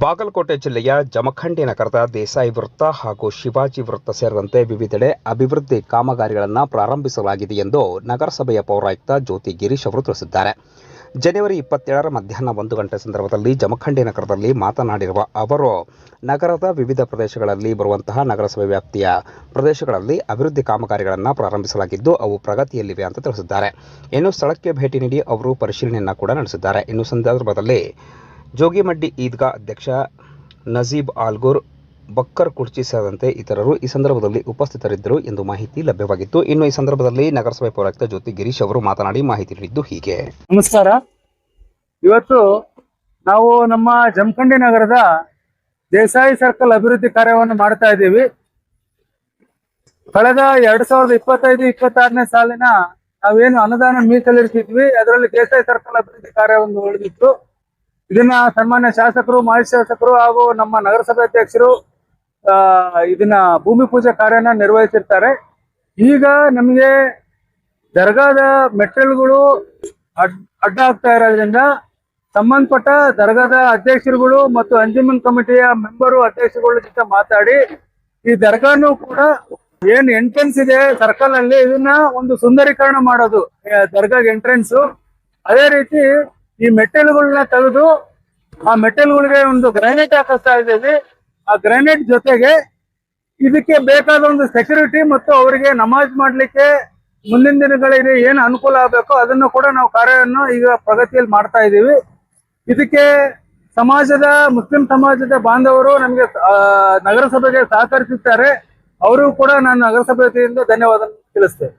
ಬಾಗಲಕೋಟೆ ಜಿಲ್ಲೆಯ ಜಮಖಂಡಿ ನಗರದ ದೇಸಾಯಿ ವೃತ್ತ ಹಾಗೂ ಶಿವಾಜಿ ವೃತ್ತ ಸೇರಿದಂತೆ ವಿವಿಧೆಡೆ ಅಭಿವೃದ್ಧಿ ಕಾಮಗಾರಿಗಳನ್ನು ಪ್ರಾರಂಭಿಸಲಾಗಿದೆ ಎಂದು ನಗರಸಭೆಯ ಪೌರಾಯುಕ್ತ ಜ್ಯೋತಿ ಗಿರೀಶ್ ಅವರು ತಿಳಿಸಿದ್ದಾರೆ. ಜನವರಿ 27ರ ಮಧ್ಯಾಹ್ನ 1 ಗಂಟೆ ಸಂದರ್ಭದಲ್ಲಿ ಜಮಖಂಡಿ ನಗರದಲ್ಲಿ ಮಾತನಾಡಿರುವ ಅವರು, ನಗರದ ವಿವಿಧ ಪ್ರದೇಶಗಳಲ್ಲಿ ಬರುವಂತಹ ನಗರಸಭೆ ವ್ಯಾಪ್ತಿಯ ಪ್ರದೇಶಗಳಲ್ಲಿ ಅಭಿವೃದ್ಧಿ ಕಾಮಗಾರಿಗಳನ್ನು ಪ್ರಾರಂಭಿಸಲಾಗಿದ್ದು ಅವು ಪ್ರಗತಿಯಲ್ಲಿವೆ ಅಂತ ತಿಳಿಸಿದ್ದಾರೆ. ಇನ್ನು ಸ್ಥಳಕ್ಕೆ ಭೇಟಿ ನೀಡಿ ಅವರು ಪರಿಶೀಲನೆಯನ್ನು ಕೂಡ ನಡೆಸಿದ್ದಾರೆ. ಇನ್ನು ಸಂದರ್ಭದಲ್ಲಿ ಜೋಗಿಮಡ್ಡಿ ಈದ್ಗಾ ಅಧ್ಯಕ್ಷ ನಜೀಬ್ ಆಲ್ಗೂರ್, ಬಕ್ಕರ್ ಕುರ್ಚಿ ಸೇರಿದಂತೆ ಇತರರು ಈ ಸಂದರ್ಭದಲ್ಲಿ ಉಪಸ್ಥಿತರಿದ್ದರು ಎಂದು ಮಾಹಿತಿ ಲಭ್ಯವಾಗಿತ್ತು. ಇನ್ನು ಈ ಸಂದರ್ಭದಲ್ಲಿ ನಗರಸಭೆ ಪೌರಾಯುಕ್ತ ಜ್ಯೋತಿ ಗಿರೀಶ್ ಅವರು ಮಾತನಾಡಿ ಮಾಹಿತಿ ನೀಡಿದ್ದು ಹೀಗೆ. ನಮಸ್ಕಾರ. ಇವತ್ತು ನಾವು ನಮ್ಮ ಜಮಖಂಡಿ ನಗರದ ದೇಸಾಯಿ ಸರ್ಕಲ್ ಅಭಿವೃದ್ಧಿ ಕಾರ್ಯವನ್ನು ಮಾಡ್ತಾ ಇದ್ದೀವಿ. ಕಳೆದ 2025-26ನೇ ಸಾಲಿನ ನಾವೇನು ಅನುದಾನ ಮೀಸಲಿರಿಸಿದ್ವಿ, ಅದರಲ್ಲಿ ದೇಸಾಯಿ ಸರ್ಕಲ್ ಅಭಿವೃದ್ಧಿ ಕಾರ್ಯವನ್ನು ಉಳಿದಿತ್ತು. ಇದನ್ನ ಸನ್ಮಾನ್ಯ ಶಾಸಕರು, ಮಾಜಿ ಶಾಸಕರು ಹಾಗೂ ನಮ್ಮ ನಗರಸಭೆ ಅಧ್ಯಕ್ಷರು ಇದನ್ನ ಭೂಮಿ ಪೂಜೆ ಕಾರ್ಯನ ನಿರ್ವಹಿಸಿರ್ತಾರೆ. ಈಗ ನಮಗೆ ದರ್ಗಾದ ಮೆಟ್ಟಲ್ಗಳು ಅಡ್ಡ ಆಗ್ತಾ ಇರೋದ್ರಿಂದ ಸಂಬಂಧಪಟ್ಟ ದರ್ಗಾದ ಅಧ್ಯಕ್ಷರುಗಳು ಮತ್ತು ಅಂಜುಮನ್ ಕಮಿಟಿಯ ಮೆಂಬರು ಅಧ್ಯಕ್ಷರುಗಳ ಜೊತೆ ಮಾತಾಡಿ ಈ ದರ್ಗಾನು ಕೂಡ ಏನ್ ಎಂಟ್ರೆನ್ಸ್ ಇದೆ ಸರ್ಕಲ್ ಅಲ್ಲಿ, ಇದನ್ನ ಒಂದು ಸುಂದರೀಕರಣ ಮಾಡೋದು ದರ್ಗಾಗ್ ಎಂಟ್ರೆನ್ಸ್. ಅದೇ ರೀತಿ ಈ ಮೆಟ್ಟಲ್ಗಳನ್ನ ತೆಗೆದು ಆ ಮೆಟ್ಟಲ್ಗಳಿಗೆ ಒಂದು ಗ್ರಾನೈಟ್ ಹಾಕಿಸ್ತಾ ಇದ್ದೀವಿ. ಆ ಗ್ರಾನೈಟ್ ಜೊತೆಗೆ ಇದಕ್ಕೆ ಬೇಕಾದ ಒಂದು ಸೆಕ್ಯೂರಿಟಿ ಮತ್ತು ಅವರಿಗೆ ನಮಾಜ್ ಮಾಡ್ಲಿಕ್ಕೆ ಮುಂದಿನ ದಿನಗಳಿಗೆ ಏನು ಅನುಕೂಲ ಆಗಬೇಕು ಅದನ್ನು ಕೂಡ ನಾವು ಕಾರ್ಯವನ್ನು ಈಗ ಪ್ರಗತಿಯಲ್ಲಿ ಮಾಡ್ತಾ ಇದ್ದೀವಿ. ಇದಕ್ಕೆ ಮುಸ್ಲಿಂ ಸಮಾಜದ ಬಾಂಧವರು ನಮಗೆ ನಗರಸಭೆಗೆ ಸಹಕರಿಸುತ್ತಾರೆ. ಅವರು ಕೂಡ ನಾನು ನಗರಸಭೆ ವತಿಯಿಂದ ಧನ್ಯವಾದ ತಿಳಿಸ್ತೇನೆ.